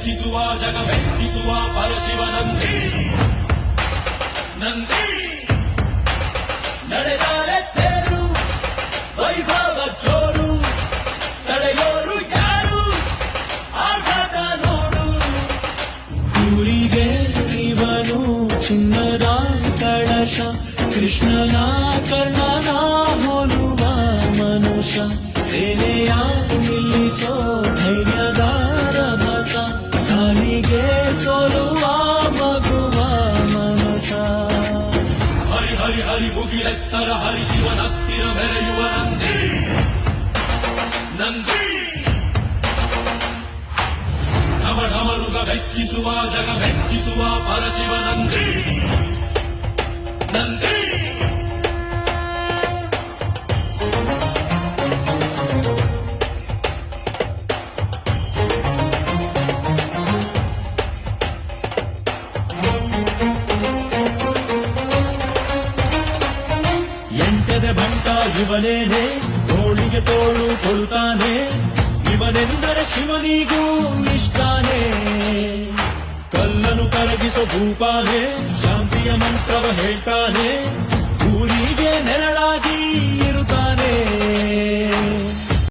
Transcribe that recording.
ಮೆಚ್ಚಿಸುವ ಜಗ ಮೆಚ್ಚಿಸುವ ಪರಶಿವ ನಂದಿ ನಂದಿ ನಡೆದಾರೆ ತೇರು ವೈಭವ ಜೋರು ತಡೆಯೋರು ಯಾರು ಆರ್ಭಟ ನೋಡು ಊರಿಗೆ ಇವನು ಚಿನ್ನದ ಕಳಶ ಕೃಷ್ಣನ ಕರ್ಣನ ಹೋಲುವ ಮನುಷ್ಯ ಸೇನೆಯ ನಿಲ್ಲಿಸೋ ಧೈರ್ಯದ ರಭಸ ಕಾಲಿಗೆ ಸೋಲುವ ಮಗುವ ಮನಸ ಹರಿ ಹರಿ ಹರಿ ಮುಗಿಲೆತ್ತರ ಹರಿ ಶಿವನತ್ತಿರ ಮೆರೆಯುವ ನಂದಿ ನಂದಿ ಢಮ ಢಮರುಗ ಮೆಚ್ಚಿಸುವ ಜಗ ಮೆಚ್ಚಿಸುವ ಪರಶಿವ ನಂದಿ ನಂದಿ ಎಂಟದೆ ಬಂಟ ಇವನೇನೆ ತೋಳಿಗೆ ತೋಳು ಕೊಡುತ್ತಾನೆ ಇವನೆಂದರೆ ಶಿವನಿಗೂ ಇಷ್ಟಾನೆ ಕಲ್ಲನು ಕರಗಿಸೋ ಭೂಪಾನೆ ಶಾಂತಿಯ ಮಂತ್ರವ ಹೇಳ್ತಾನೆ ಊರಿಗೆ ನೆರಳಾಗಿ ಇರುತ್ತಾನೆ